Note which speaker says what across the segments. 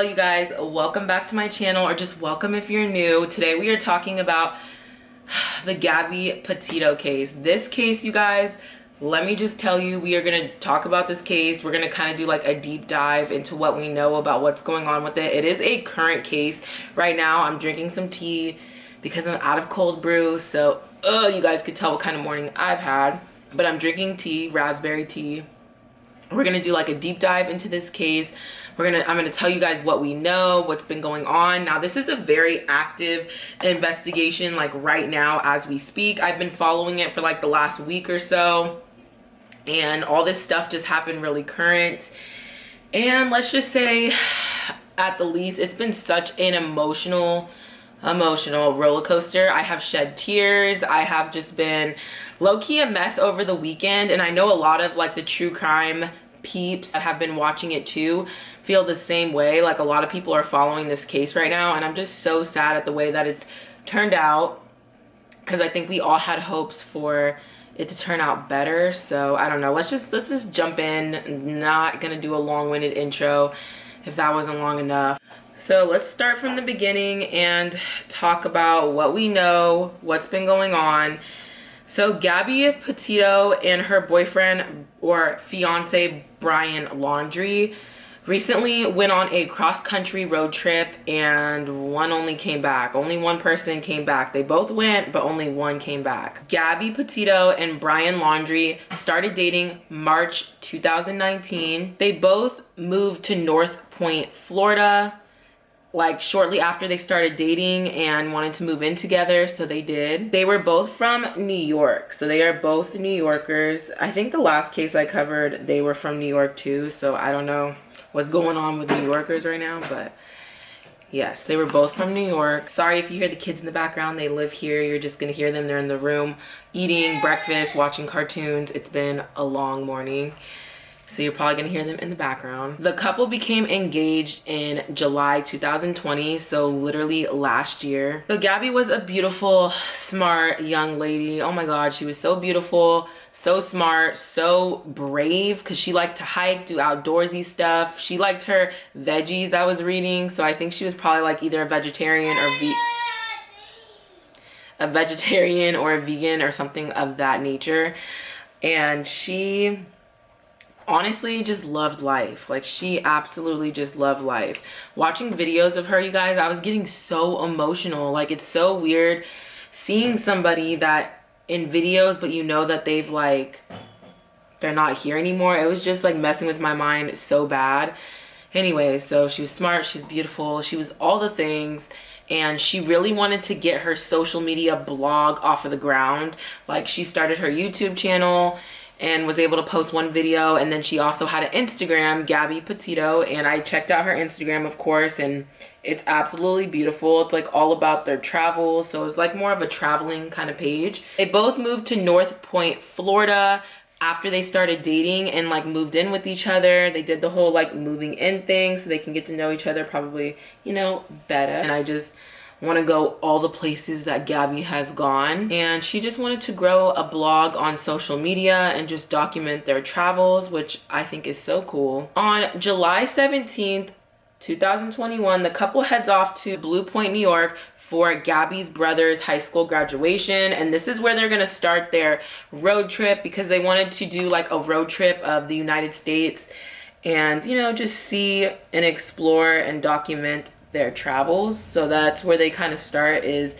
Speaker 1: You guys, welcome back to my channel, or just welcome if you're new. Today we are talking about the Gabby Petito case. This case, you guys, let me just tell you, we are going to talk about this case. We're going to kind of do like a deep dive into what we know about what's going on with it. It is a current case. Right now I'm drinking some tea because I'm out of cold brew, so you guys could tell what kind of morning I've had. But I'm drinking tea, raspberry tea. We're gonna do like a deep dive into this case. I'm gonna tell you guys what we know, what's been going on. Now, this is a very active investigation, like right now as we speak. I've been following it for like the last week or so, and all this stuff just happened really current. And let's just say, at the least, it's been such an emotional roller coaster. I have shed tears. I have just been low-key a mess over the weekend, and I know a lot of like the true crime peeps that have been watching it too feel the same way. Like, a lot of people are following this case right now, and I'm just so sad at the way that it's turned out, because I think we all had hopes for it to turn out better. So I don't know, let's just jump in. Not gonna do a long-winded intro if that wasn't long enough. So let's start from the beginning and talk about what we know, what's been going on. So Gabby Petito and her boyfriend or fiance Brian Laundrie recently went on a cross-country road trip, and one only came back. Only one person came back. They both went, but only one came back. Gabby Petito and Brian Laundrie started dating March 2019. They both moved to North Point, Florida, like shortly after they started dating, and wanted to move in together, so they did. They were both from New York, so they are both New Yorkers. I think the last case I covered, they were from New York too, so I don't know what's going on with New Yorkers right now, but yes, they were both from New York. Sorry if you hear the kids in the background. They live here. You're just gonna hear them. They're in the room eating breakfast, watching cartoons. It's been a long morning, so you're probably gonna hear them in the background. The couple became engaged in July 2020, so literally last year. So Gabby was a beautiful, smart young lady. Oh my God, she was so beautiful, so smart, so brave, because she liked to hike, do outdoorsy stuff. She liked her veggies, I was reading, so I think she was probably like either a vegetarian or a vegan or something of that nature. And she honestly just loved life. Like, she absolutely just loved life. Watching videos of her, you guys, I was getting so emotional. Like, it's so weird seeing somebody that in videos, but you know that they've like, they're not here anymore. It was just like messing with my mind so bad. Anyway, so she was smart, she was beautiful, she was all the things, and she really wanted to get her social media blog off of the ground. Like, she started her YouTube channel and was able to post one video, and then she also had an Instagram, Gabby Petito, and I checked out her Instagram, of course, and it's absolutely beautiful. It's like all about their travels, so it's like more of a traveling kind of page. They both moved to North Point, Florida after they started dating, and like moved in with each other. They did the whole like moving in thing so they can get to know each other probably, you know, better. And I just want to go all the places that Gabby has gone, and she just wanted to grow a blog on social media and just document their travels, which I think is so cool. On July 17th 2021, the couple heads off to Blue Point, New York for Gabby's brother's high school graduation, and this is where they're gonna start their road trip, because they wanted to do like a road trip of the United States and, you know, just see and explore and document their travels. So that's where they kind of start, is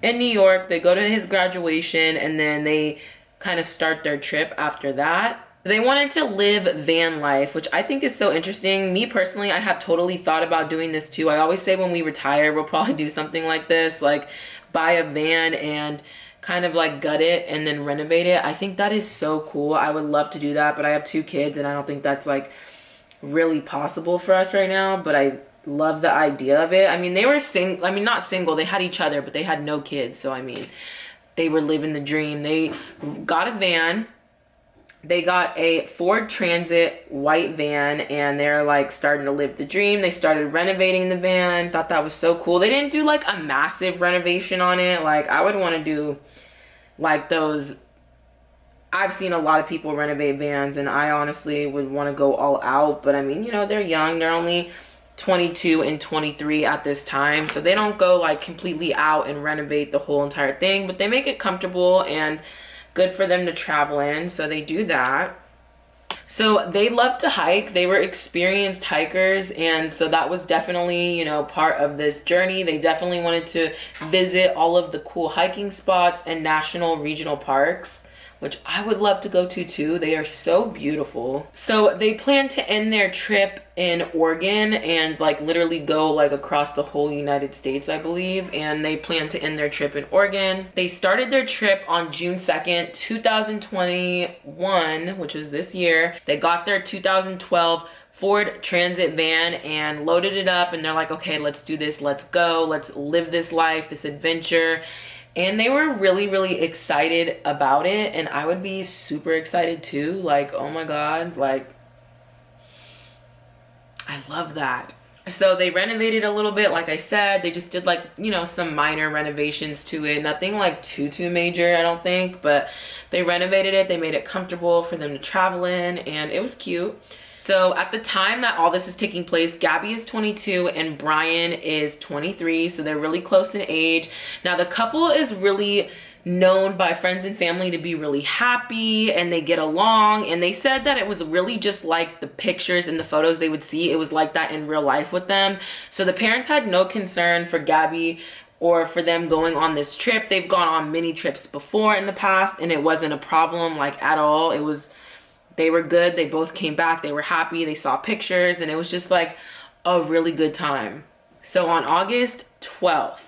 Speaker 1: in New York. They go to his graduation, and then they kind of start their trip after that. They wanted to live van life, which I think is so interesting. Me personally, I have totally thought about doing this too. I always say when we retire, we'll probably do something like this, like buy a van and kind of like gut it and then renovate it. I think that is so cool. I would love to do that, but I have 2 kids and I don't think that's like really possible for us right now, but I love the idea of it. I mean, they were not single, they had each other, but they had no kids, so I mean, they were living the dream. They got a van. They got a Ford Transit white van, and they're like starting to live the dream. They started renovating the van. Thought that was so cool. They didn't do like a massive renovation on it. Like, I would want to do like those. I've seen a lot of people renovate vans, and I honestly would want to go all out, but I mean, you know, they're young. They're only 22 and 23 at this time, so they don't go like completely out and renovate the whole entire thing, but they make it comfortable and good for them to travel in, so they do that. So they love to hike. They were experienced hikers, and so that was definitely, you know, part of this journey. They definitely wanted to visit all of the cool hiking spots and national regional parks, which I would love to go to too. They are so beautiful. So they plan to end their trip in Oregon and like literally go like across the whole United States, I believe. And they plan to end their trip in Oregon. They started their trip on June 2nd, 2021, which was this year. They got their 2012 Ford Transit van and loaded it up, and they're like, okay, let's do this. Let's go. Let's live this life, this adventure. And they were really, really excited about it, and I would be super excited too. Like, oh my God, like, I love that. So they renovated a little bit, like I said. They just did like, you know, some minor renovations to it. Nothing like too major, I don't think, but they renovated it. They made it comfortable for them to travel in, and it was cute. So at the time that all this is taking place, Gabby is 22 and Brian is 23. So they're really close in age. Now the couple is really known by friends and family to be really happy, and they get along. And they said that it was really just like the pictures and the photos they would see. It was like that in real life with them. So the parents had no concern for Gabby or for them going on this trip. They've gone on many trips before in the past, and it wasn't a problem like at all. It was, they were good. They both came back. They were happy. They saw pictures, and it was just like a really good time. So on August 12th,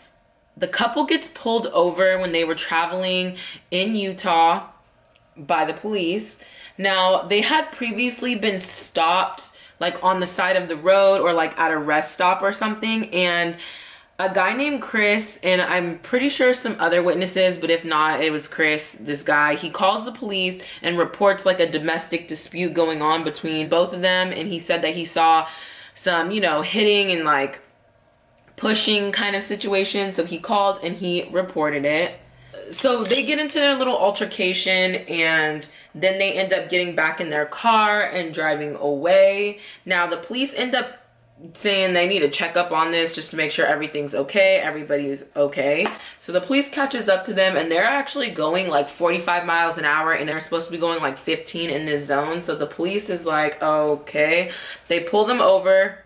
Speaker 1: the couple gets pulled over when they were traveling in Utah by the police. Now, they had previously been stopped like on the side of the road or like at a rest stop or something, and a guy named Chris, and I'm pretty sure some other witnesses, but if not, it was Chris, this guy, he calls the police and reports like a domestic dispute going on between both of them. And he said that he saw some, you know, hitting and like pushing kind of situation. So he called and he reported it. So they get into their little altercation, and then they end up getting back in their car and driving away. Now the police end up saying they need to check up on this just to make sure everything's okay, everybody is okay. So the police catches up to them, and they're actually going like 45 miles an hour, and they're supposed to be going like 15 in this zone. So the police is like, okay. They pull them over,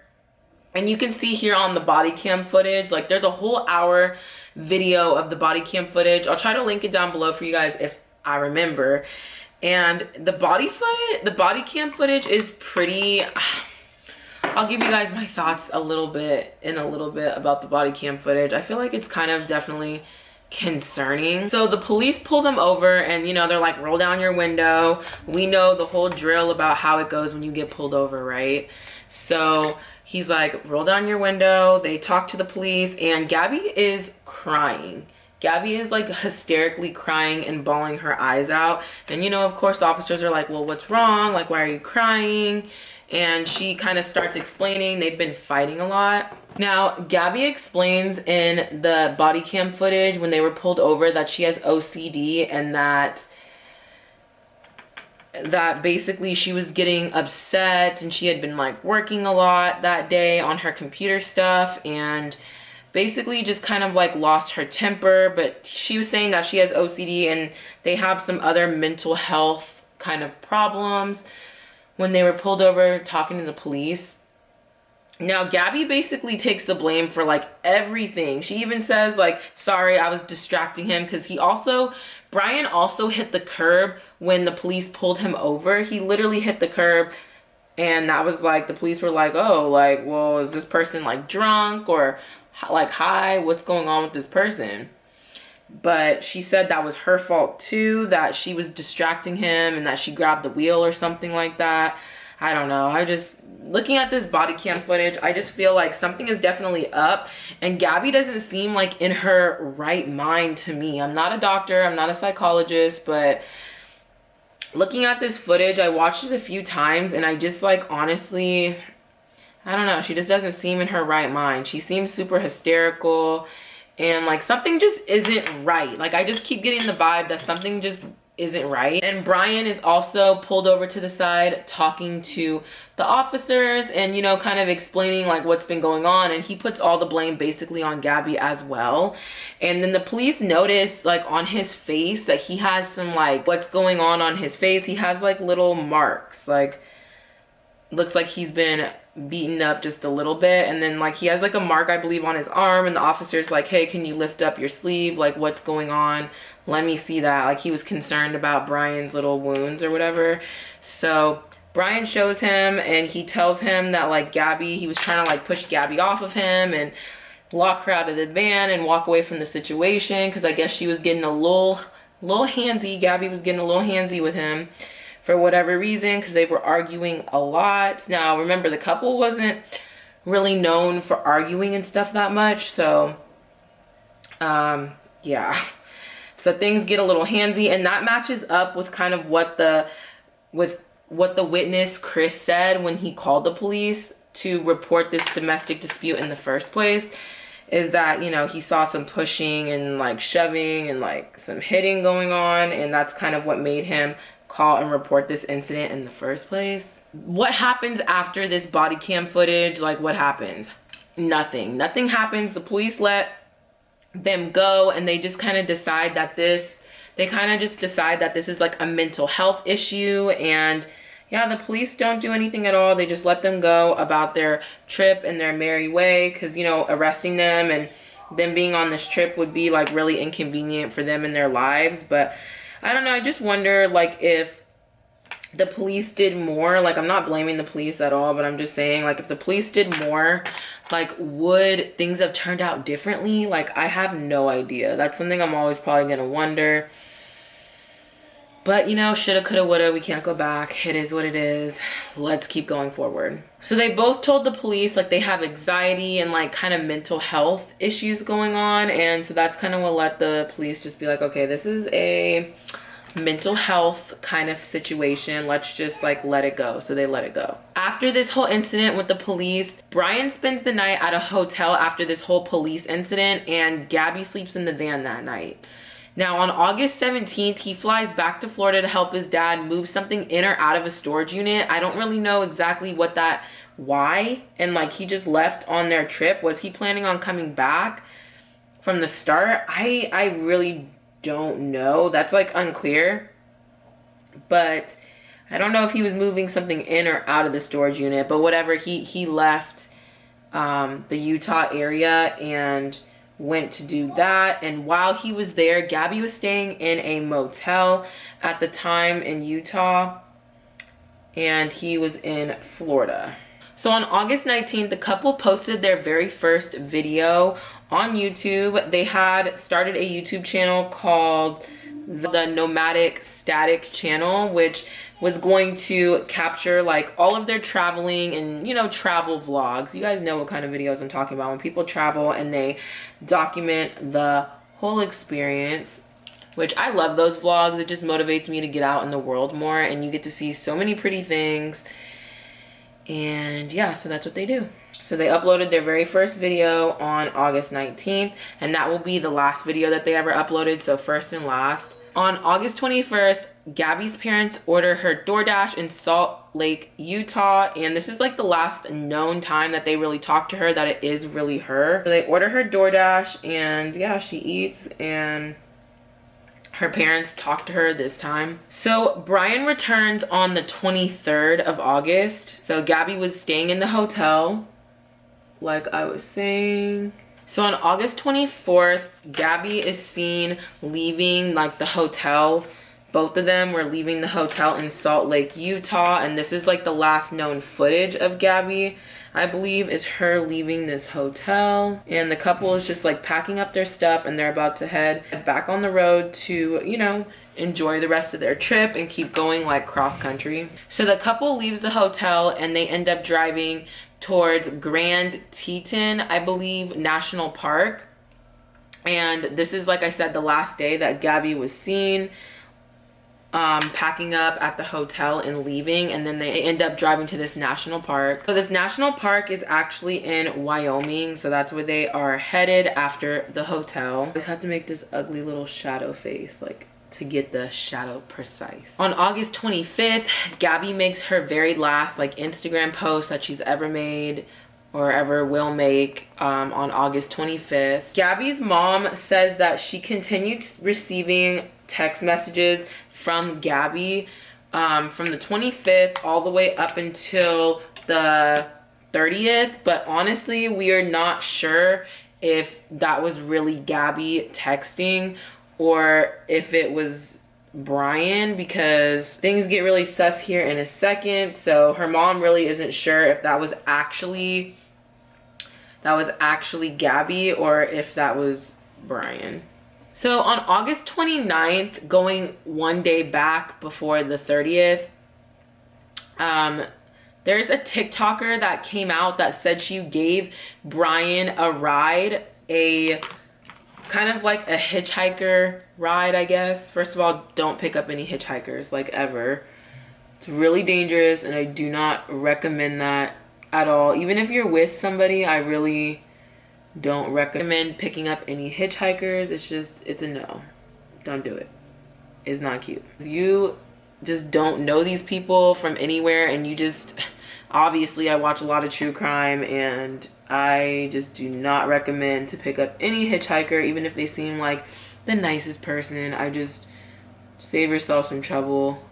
Speaker 1: and you can see here on the body cam footage, like there's a whole hour video of the body cam footage. I'll try to link it down below for you guys if I remember. And the body cam footage is pretty, I'll give you guys my thoughts a little bit about the body cam footage. I feel like it's kind of definitely concerning. So the police pull them over, and you know, they're like, roll down your window. We know the whole drill about how it goes when you get pulled over, right? So he's like, roll down your window. They talk to the police, and Gabby is crying. Gabby is like hysterically crying and bawling her eyes out. And you know, of course the officers are like, well, what's wrong? Like, why are you crying? And she kind of starts explaining they've been fighting a lot. Now, Gabby explains in the body cam footage when they were pulled over that she has OCD, and that basically she was getting upset, and she had been like working a lot that day on her computer stuff, and basically just kind of like lost her temper. But she was saying that she has OCD, and they have some other mental health kind of problems when they were pulled over talking to the police. Now, Gabby basically takes the blame for like everything. She even says like, sorry, I was distracting him, because Brian also hit the curb when the police pulled him over. He literally hit the curb, and that was like, the police were like, oh, like, well, is this person like drunk or like high? What's going on with this person? But she said that was her fault too, that she was distracting him and that she grabbed the wheel or something like that. I don't know. Looking at this body cam footage, I just feel like something is definitely up, and Gabby doesn't seem like in her right mind to me. I'm not a doctor, I'm not a psychologist, but looking at this footage, I watched it a few times, and I just like, honestly, I don't know. She just doesn't seem in her right mind. She seems super hysterical, and like something just isn't right. Like I just keep getting the vibe that something just isn't right. And Brian is also pulled over to the side talking to the officers and, you know, kind of explaining like what's been going on, and he puts all the blame basically on Gabby as well. And then the police notice like on his face that he has some like what's going on his face. He has like little marks, like looks like he's been beaten up just a little bit, and then like he has like a mark I believe on his arm, and the officer's like, hey, can you lift up your sleeve, like what's going on, let me see that. Like he was concerned about Brian's little wounds or whatever. So Brian shows him and he tells him that like Gabby, he was trying to like push Gabby off of him and lock her out of the van and walk away from the situation, because I guess she was getting a little handsy. Gabby was getting a little handsy with him for whatever reason, because they were arguing a lot. Now remember, the couple wasn't really known for arguing and stuff that much, so yeah, so things get a little handsy, and that matches up with kind of what the witness Chris said when he called the police to report this domestic dispute in the first place, is that, you know, he saw some pushing and like shoving and like some hitting going on, and that's kind of what made him call and report this incident in the first place. What happens after this body cam footage? Like what happens? Nothing happens. The police let them go, and they just kind of decide that this is like a mental health issue. And yeah, the police don't do anything at all. They just let them go about their trip and their merry way, because, you know, arresting them and them being on this trip would be like really inconvenient for them in their lives. But I don't know, I just wonder like if the police did more. Like I'm not blaming the police at all, but I'm just saying like if the police did more, like would things have turned out differently? Like I have no idea. That's something I'm always probably gonna wonder. But, you know, shoulda, coulda, woulda, we can't go back. It is what it is. Let's keep going forward. So they both told the police like they have anxiety and like kind of mental health issues going on. And so that's kind of what let the police just be like, okay, this is a mental health kind of situation. Let's just like let it go. So they let it go. After this whole incident with the police, Brian spends the night at a hotel after this whole police incident, and Gabby sleeps in the van that night. Now on August 17th, he flies back to Florida to help his dad move something in or out of a storage unit. I don't really know exactly why, and like he just left on their trip. Was he planning on coming back from the start? I really don't know. That's like unclear. But I don't know if he was moving something in or out of the storage unit, but whatever, he left the Utah area and went to do that. And while he was there, Gabby was staying in a motel at the time in Utah, and he was in Florida. So on August 19th, the couple posted their very first video on YouTube. They had started a YouTube channel called the Nomadic Static channel, which was going to capture like all of their traveling and, you know, travel vlogs. You guys know what kind of videos I'm talking about, when people travel and they document the whole experience, which I love those vlogs. It just motivates me to get out in the world more, and you get to see so many pretty things. And yeah, so that's what they do. So they uploaded their very first video on August 19th, and that will be the last video that they ever uploaded, so first and last. On August 21st, Gabby's parents order her DoorDash in Salt Lake, Utah, and this is like the last known time that they really talk to her that it is really her. So they order her DoorDash, and yeah, she eats, and her parents talk to her this time. So Brian returned on the 23rd of August. So Gabby was staying in the hotel, like I was saying. So on August 24th, Gabby is seen leaving like the hotel. Both of them were leaving the hotel in Salt Lake, Utah, and this is like the last known footage of Gabby, I believe, is her leaving this hotel. And the couple is just like packing up their stuff, and they're about to head back on the road to, you know, enjoy the rest of their trip and keep going like cross country. So the couple leaves the hotel and they end up driving towards Grand Teton, I believe, National Park. And this is, like I said, the last day that Gabby was seen packing up at the hotel and leaving, and then they end up driving to this national park. So this national park is actually in Wyoming, so that's where they are headed after the hotel. I just have to make this ugly little shadow face, like to get the shadow precise. On August 25th, Gabby makes her very last like Instagram post that she's ever made or ever will make on August 25th. Gabby's mom says that she continued receiving text messages from Gabby from the 25th all the way up until the 30th, but honestly we are not sure if that was really Gabby texting or if it was Brian, because things get really sus here in a second. So her mom really isn't sure if that was actually Gabby or if that was Brian. So on August 29th, going one day back before the 30th, there's a TikToker that came out that said she gave Brian a ride, a kind of like a hitchhiker ride, I guess. First of all, don't pick up any hitchhikers, like, ever. It's really dangerous and I do not recommend that at all. Even if you're with somebody, I really don't recommend picking up any hitchhikers. It's a no. Don't do it. It's not cute. If you just don't know these people from anywhere and you just, obviously I watch a lot of true crime and I just do not recommend to pick up any hitchhiker, even if they seem like the nicest person. I just save yourself some trouble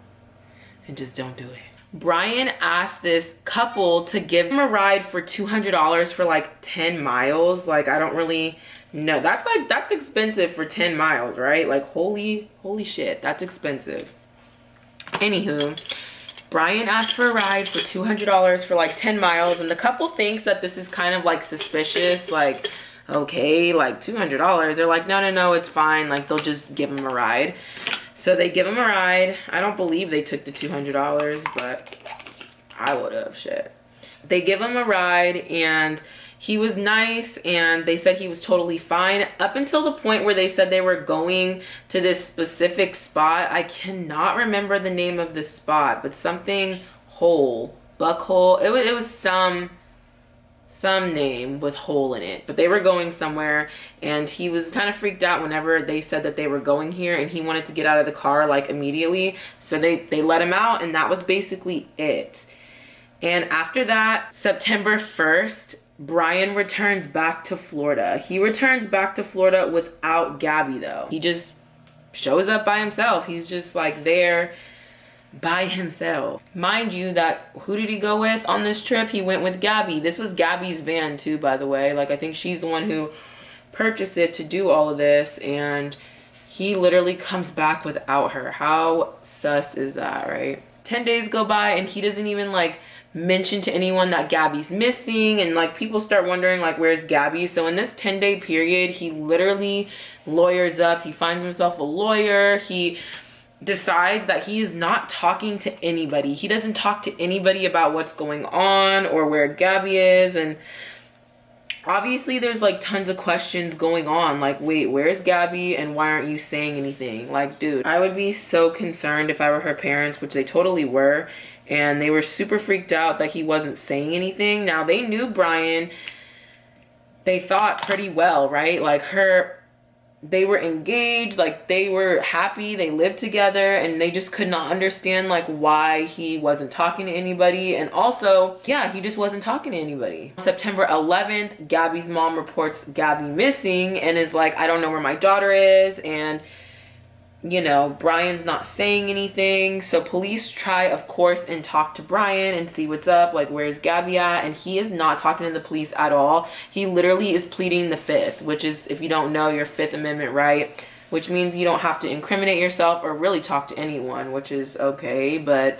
Speaker 1: and just don't do it. Brian asked this couple to give him a ride for $200 for like 10 miles. Like, I don't really know. That's expensive for 10 miles, right? Like, holy shit, that's expensive. Anywho, Brian asked for a ride for $200 for like 10 miles, and the couple thinks that this is kind of like suspicious. Like, okay, like $200. They're like, no, it's fine. Like, they'll just give him a ride. So they give him a ride. I don't believe they took the $200, but I would have, shit. They give him a ride and he was nice and they said he was totally fine up until the point where they said they were going to this specific spot. I cannot remember the name of this spot, but something hole, Buckhole. It was some name with hole in it, but they were going somewhere and he was kind of freaked out whenever they said that they were going here, and he wanted to get out of the car like immediately. So they let him out and that was basically it. And after that, September 1st, Brian returns back to Florida. He returns back to Florida without Gabby though. He just shows up by himself. He's just like there by himself. Mind you, that who did he go with on this trip? He went with Gabby. This was Gabby's van too, by the way. Like, I think she's the one who purchased it to do all of this, and he literally comes back without her. How sus is that, right? 10 days go by and he doesn't even like mention to anyone that Gabby's missing, and like people start wondering like, where's Gabby? So in this 10-day period, he literally lawyers up. He finds himself a lawyer. He decides that he is not talking to anybody. He doesn't talk to anybody about what's going on or where Gabby is. And obviously there's like tons of questions going on, like, wait, where's Gabby and why aren't you saying anything? Like, dude, I would be so concerned if I were her parents, which they totally were, and they were super freaked out that he wasn't saying anything. Now, they knew Brian, they thought pretty well, right? Like, they were engaged, like they were happy, they lived together, and they just could not understand like why he wasn't talking to anybody. And also, yeah, he just wasn't talking to anybody. September 11th, Gabby's mom reports Gabby missing and is like, I don't know where my daughter is, and you know, Brian's not saying anything. So police try, of course, and talk to Brian and see what's up, like, where's Gabby at? And he is not talking to the police at all. He literally is pleading the Fifth, which is, if you don't know, your Fifth Amendment right, which means you don't have to incriminate yourself or really talk to anyone, which is okay. But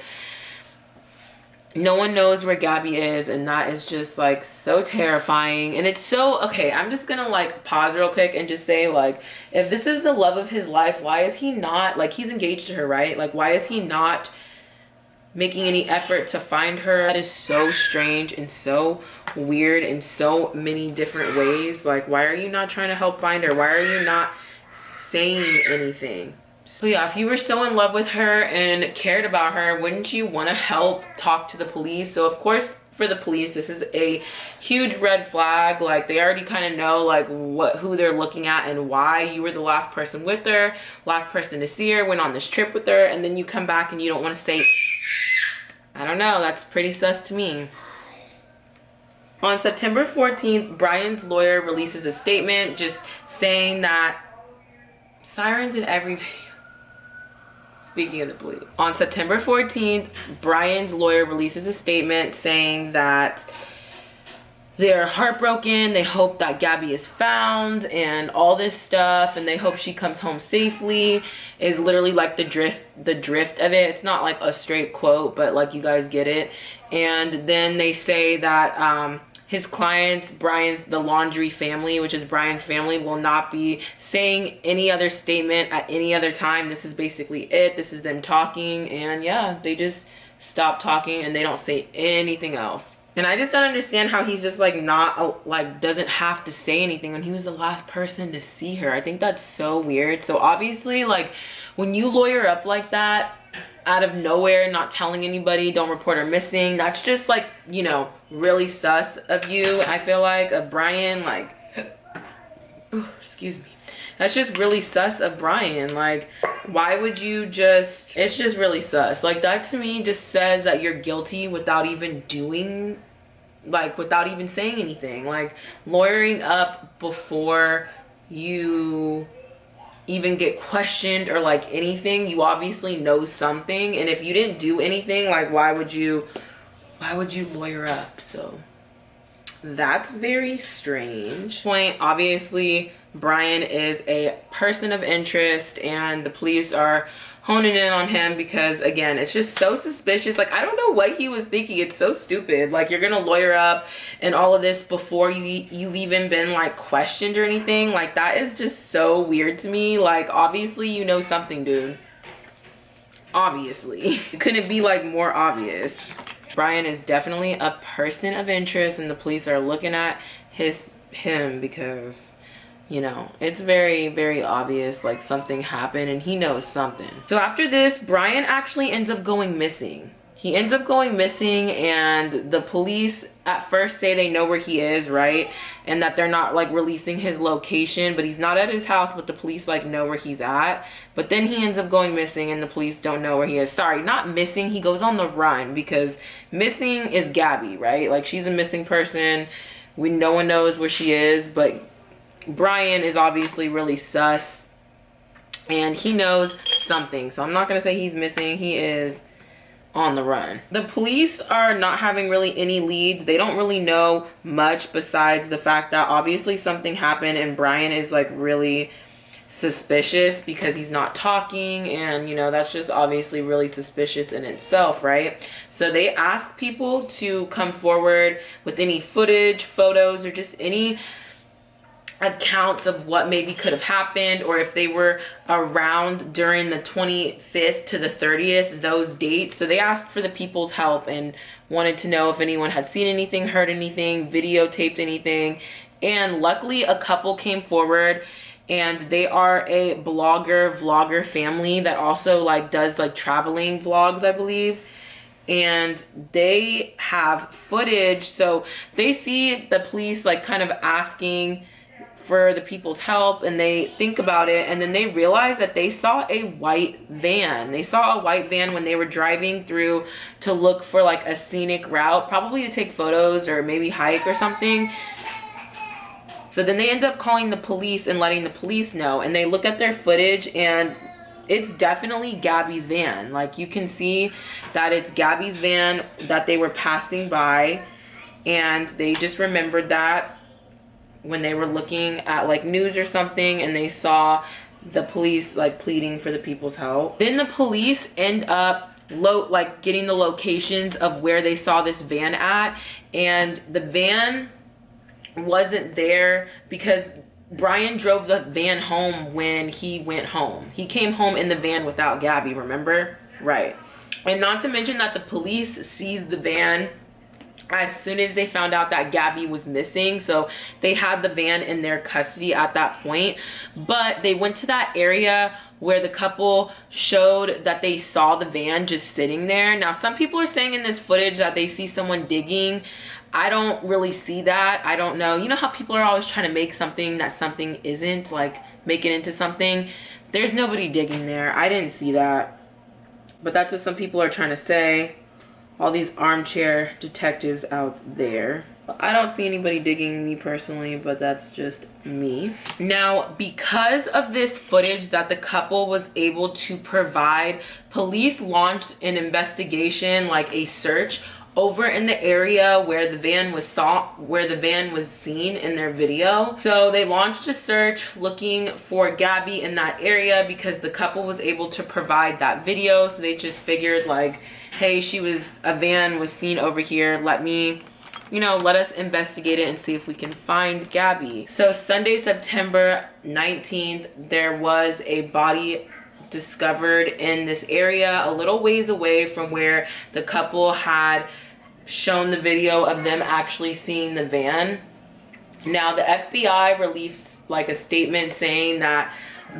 Speaker 1: no one knows where Gabby is, and that is just like so terrifying. And it's so, okay, I'm just gonna like pause real quick and just say, like, if this is the love of his life, why is he not, like, he's engaged to her, right? Like, why is he not making any effort to find her? That is so strange and so weird in so many different ways. Like, why are you not trying to help find her? Why are you not saying anything? So yeah, if you were so in love with her and cared about her, wouldn't you want to help talk to the police? So of course, for the police. This is a huge red flag. Like, they already kind of know like who they're looking at and why. You were the last person with her, last person to see her, went on this trip with her, and then you come back and you don't want to say, I don't know, that's pretty sus to me. On September 14th, Brian's lawyer releases a statement just saying that sirens in every video. Speaking of the police. On September 14th, Brian's lawyer releases a statement saying that they're heartbroken, they hope that Gabby is found and all this stuff, and they hope she comes home safely, is literally like the drift of it. It's not like a straight quote, but like, you guys get it. And then they say that his clients, the Laundrie family, which is Brian's family, will not be saying any other statement at any other time. This is basically it. This is them talking, and yeah, they just stop talking and they don't say anything else. And I just don't understand how he's just like not like doesn't have to say anything when he was the last person to see her. I think that's so weird. So obviously, like, when you lawyer up like that out of nowhere, not telling anybody, don't report her missing, that's just like, you know, really sus of you. I feel like of Brian, like, ooh, excuse me, that's just really sus of Brian. Like, why would you just, it's just really sus. Like, that to me just says that you're guilty without even doing, like, without even saying anything. Like, lawyering up before you even get questioned or like anything, you obviously know something, and if you didn't do anything, like, why would you lawyer up? So that's very strange. Point, obviously Brian is a person of interest and the police are honing in on him because, again, it's just so suspicious. Like, I don't know what he was thinking. It's so stupid. Like, you're gonna lawyer up and all of this before you've even been like questioned or anything. Like, that is just so weird to me. Like, obviously you know something, dude. Obviously. It couldn't be like more obvious. Brian is definitely a person of interest and the police are looking at him because, you know, it's very, very obvious like something happened and he knows something. So after this, Brian actually ends up going missing. He ends up going missing, and the police at first say they know where he is, right? And that they're not like releasing his location, but he's not at his house, but the police like know where he's at. But then he ends up going missing and the police don't know where he is. Sorry, not missing, he goes on the run, because missing is Gabby, right? Like, she's a missing person. No one knows where she is, but Brian is obviously really sus and he knows something. So I'm not gonna say he's missing, he is on the run. The police are not having really any leads. They don't really know much besides the fact that obviously something happened and Brian is like really suspicious because he's not talking, and you know, that's just obviously really suspicious in itself, right? So they ask people to come forward with any footage, photos, or just any accounts of what maybe could have happened, or if they were around during the 25th to the 30th, those dates. So they asked for the people's help and wanted to know if anyone had seen anything, heard anything, videotaped anything. And luckily a couple came forward, and they are a vlogger family that also like does like traveling vlogs, I believe. And they have footage, so they see the police like kind of asking for the people's help, and they think about it, and then they realize that they saw a white van. They saw a white van when they were driving through to look for like a scenic route, probably to take photos or maybe hike or something. So then they end up calling the police and letting the police know, and they look at their footage and it's definitely Gabby's van. Like, you can see that it's Gabby's van that they were passing by, and they just remembered that when they were looking at like news or something, and they saw the police like pleading for the people's help. Then the police end up getting the locations of where they saw this van at, and the van wasn't there because Brian drove the van home when he went home. He came home in the van without Gabby, remember? Right. And not to mention that the police seized the van as soon as they found out that Gabby was missing. So they had the van in their custody at that point, but they went to that area where the couple showed that they saw the van just sitting there. Now, some people are saying in this footage that they see someone digging. I don't really see that. I don't know. You know how people are always trying to make something that something isn't, like make it into something? There's nobody digging there. I didn't see that, but that's what some people are trying to say. All these armchair detectives out there. I don't see anybody digging, me personally, but that's just me. Now, because of this footage that the couple was able to provide, police launched an investigation, like a search, over in the area where the van was seen in their video. So they launched a search looking for Gabby in that area because the couple was able to provide that video. So they just figured, like, hey, a van was seen over here. Let us investigate it and see if we can find Gabby. So Sunday, September 19th, there was a body discovered in this area a little ways away from where the couple had shown the video of them actually seeing the van. Now, the FBI released like a statement saying that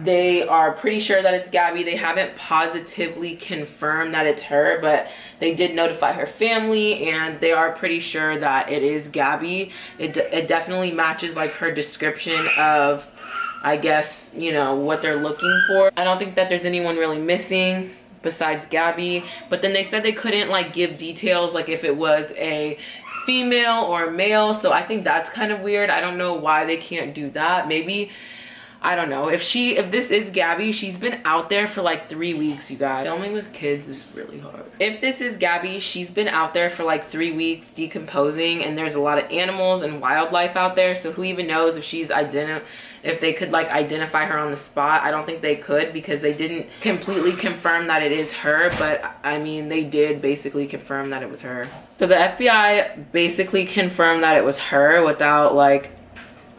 Speaker 1: they are pretty sure that it's Gabby. They haven't positively confirmed that it's her, but they did notify her family and they are pretty sure that it is Gabby. It definitely matches like her description of, I guess, you know, what they're looking for. I don't think that there's anyone really missing besides Gabby, but then they said they couldn't like give details, like if it was a female or a male. So I think that's kind of weird. I don't know why they can't do that. Maybe, I don't know, if this is Gabby, she's been out there for like 3 weeks, you guys. Filming with kids is really hard. If this is Gabby, she's been out there for like 3 weeks decomposing, and there's a lot of animals and wildlife out there, so who even knows if they could like identify her on the spot. I don't think they could, because they didn't completely confirm that it is her, but I mean, they did basically confirm that it was her. So the FBI basically confirmed that it was her without like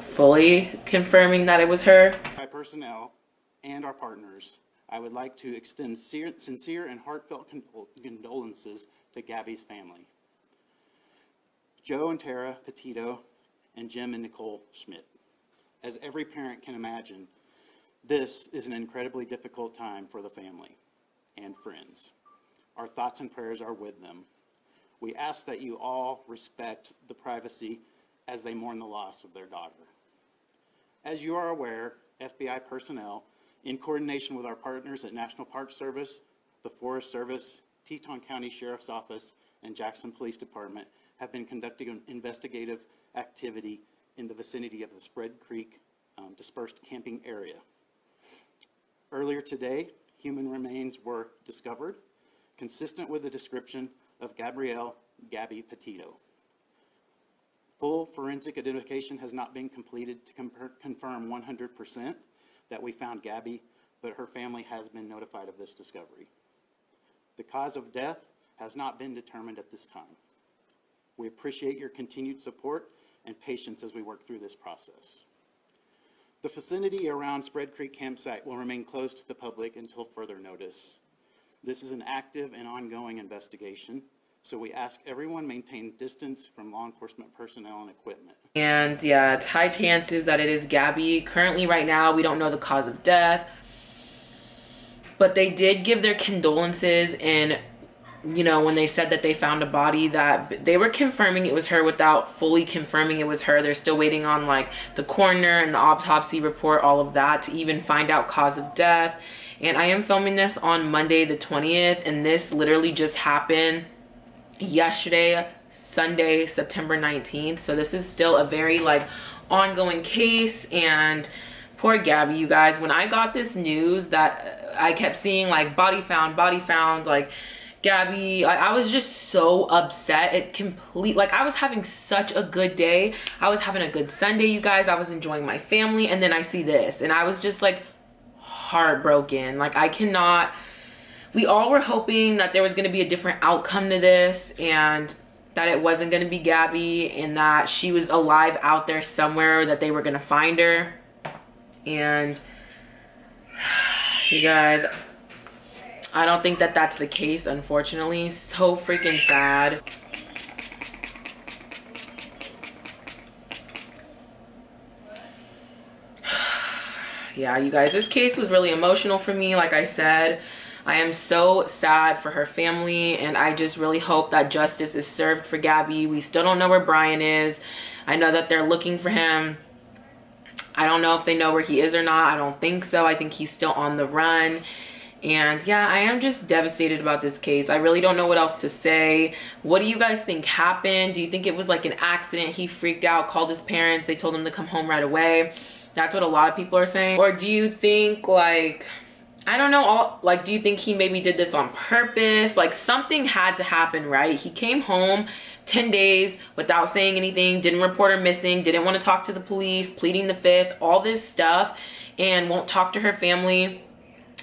Speaker 1: fully confirming that it was her.
Speaker 2: By personnel and our partners, I would like to extend sincere and heartfelt condolences to Gabby's family. Joe and Tara Petito, and Jim and Nicole Schmidt. As every parent can imagine, this is an incredibly difficult time for the family and friends. Our thoughts and prayers are with them. We ask that you all respect the privacy as they mourn the loss of their daughter. As you are aware, FBI personnel, in coordination with our partners at National Park Service, the Forest Service, Teton County Sheriff's Office, and Jackson Police Department, have been conducting an investigative activity in the vicinity of the Spread Creek dispersed camping area. Earlier today, human remains were discovered, consistent with the description of Gabby Petito. Full forensic identification has not been completed to confirm 100% that we found Gabby, but her family has been notified of this discovery. The cause of death has not been determined at this time. We appreciate your continued support and patience as we work through this process. The vicinity around Spread Creek campsite will remain closed to the public until further notice. This is an active and ongoing investigation, so we ask everyone maintain distance from law enforcement personnel and equipment.
Speaker 1: And yeah, it's high chances that it is Gabby. Currently, right now, we don't know the cause of death, but they did give their condolences, and you know, when they said that they found a body, that they were confirming it was her without fully confirming it was her. They're still waiting on like the coroner and the autopsy report, all of that, to even find out cause of death. And I am filming this on Monday the 20th, and this literally just happened yesterday, Sunday, September 19th. So this is still a very like ongoing case. And poor Gabby, you guys, when I got this news that I kept seeing like body found, like Gabby, I was just so upset. I was having such a good day. I was having a good Sunday, you guys. I was enjoying my family, and then I see this, and I was just like heartbroken. Like, I cannot. We all were hoping that there was going to be a different outcome to this, and that it wasn't going to be Gabby, and that she was alive out there somewhere, that they were going to find her. And you guys, I don't think that that's the case, unfortunately. So freaking sad. yeah, you guys, this case was really emotional for me. Like I said, I am so sad for her family, and I just really hope that justice is served for Gabby. We still don't know where Brian is. I know that they're looking for him. I don't know if they know where he is or not. I don't think so. I think he's still on the run. And yeah, I am just devastated about this case. I really don't know what else to say. What do you guys think happened? Do you think it was like an accident? He freaked out, called his parents, they told him to come home right away. That's what a lot of people are saying. Or do you think, like, I don't know, like, do you think he maybe did this on purpose? Like, something had to happen, right? He came home 10 days without saying anything, didn't report her missing, didn't want to talk to the police, pleading the fifth, all this stuff, and won't talk to her family.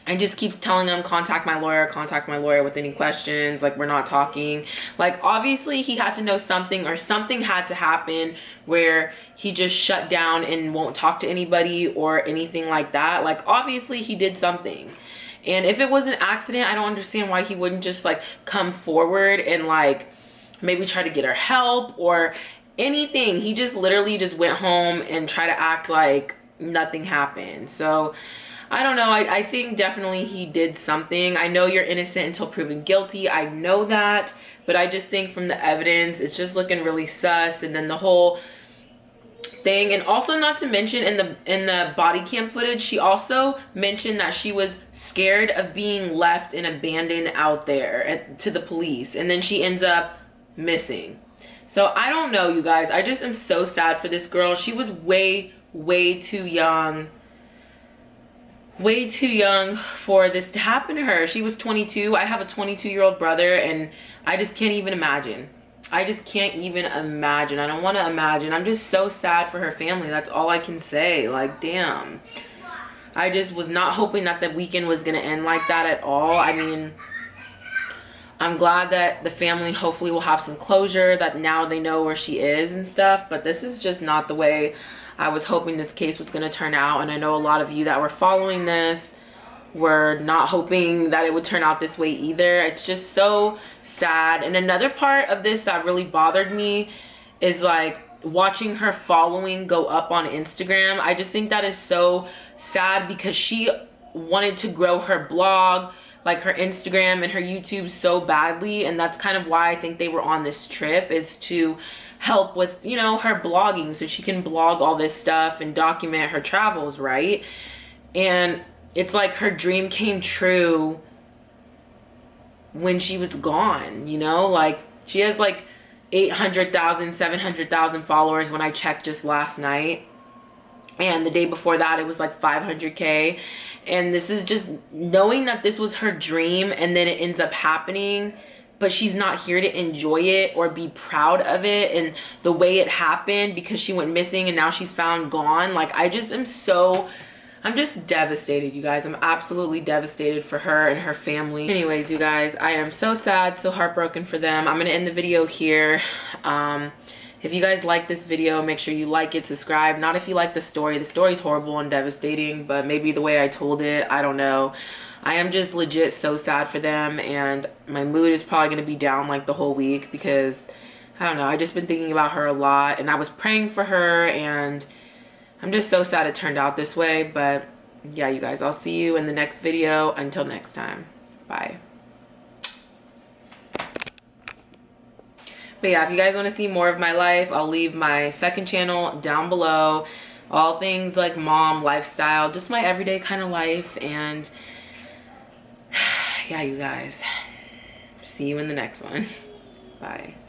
Speaker 1: And just keeps telling them, contact my lawyer with any questions, like, we're not talking. Like, obviously he had to know something, or something had to happen where he just shut down and won't talk to anybody or anything like that. Like, obviously he did something. And if it was an accident, I don't understand why he wouldn't just like come forward and like maybe try to get her help or anything. He just literally just went home and tried to act like nothing happened. So I don't know. I think definitely he did something. I know you're innocent until proven guilty. I know that. But I just think from the evidence, it's just looking really sus. And then the whole thing. And also, not to mention, in the body cam footage, she also mentioned that she was scared of being left and abandoned out there to the police. And then she ends up missing. So I don't know, you guys. I just am so sad for this girl. She was way too young. Way too young for this to happen to her. She was 22. I have a 22-year-old brother, and I just can't even imagine. I just can't even imagine. I don't want to imagine. I'm just so sad for her family. That's all I can say. Like, damn. I just was not hoping that the weekend was going to end like that at all. I mean, I'm glad that the family hopefully will have some closure, that now they know where she is and stuff. But this is just not the way I was hoping this case was going to turn out. And I know a lot of you that were following this were not hoping that it would turn out this way either. It's just so sad. And another part of this that really bothered me is like watching her following go up on Instagram. I just think that is so sad because she wanted to grow her blog, like her Instagram and her YouTube, so badly. And that's kind of why I think they were on this trip, is to help with, you know, her blogging, so she can blog all this stuff and document her travels, right? And it's like her dream came true when she was gone, you know? Like, she has like 800,000, 700,000 followers when I checked just last night. And the day before that, it was like 500K. And this is just knowing that this was her dream and then it ends up happening, but she's not here to enjoy it or be proud of it and the way it happened, because she went missing and now she's found gone. Like, I just am so, I'm just devastated, you guys. I'm absolutely devastated for her and her family. Anyways, you guys, I am so sad, so heartbroken for them. I'm gonna end the video here. If you guys like this video, make sure you like it, subscribe. Not if you like the story. The story's horrible and devastating, but maybe the way I told it, I don't know. I am just legit so sad for them, and my mood is probably going to be down like the whole week because, I don't know, I just been thinking about her a lot, and I was praying for her, and I'm just so sad it turned out this way. But yeah, you guys, I'll see you in the next video. Until next time, bye. But yeah, if you guys want to see more of my life, I'll leave my second channel down below. All things like mom, lifestyle, just my everyday kind of life. And yeah, you guys, see you in the next one. Bye.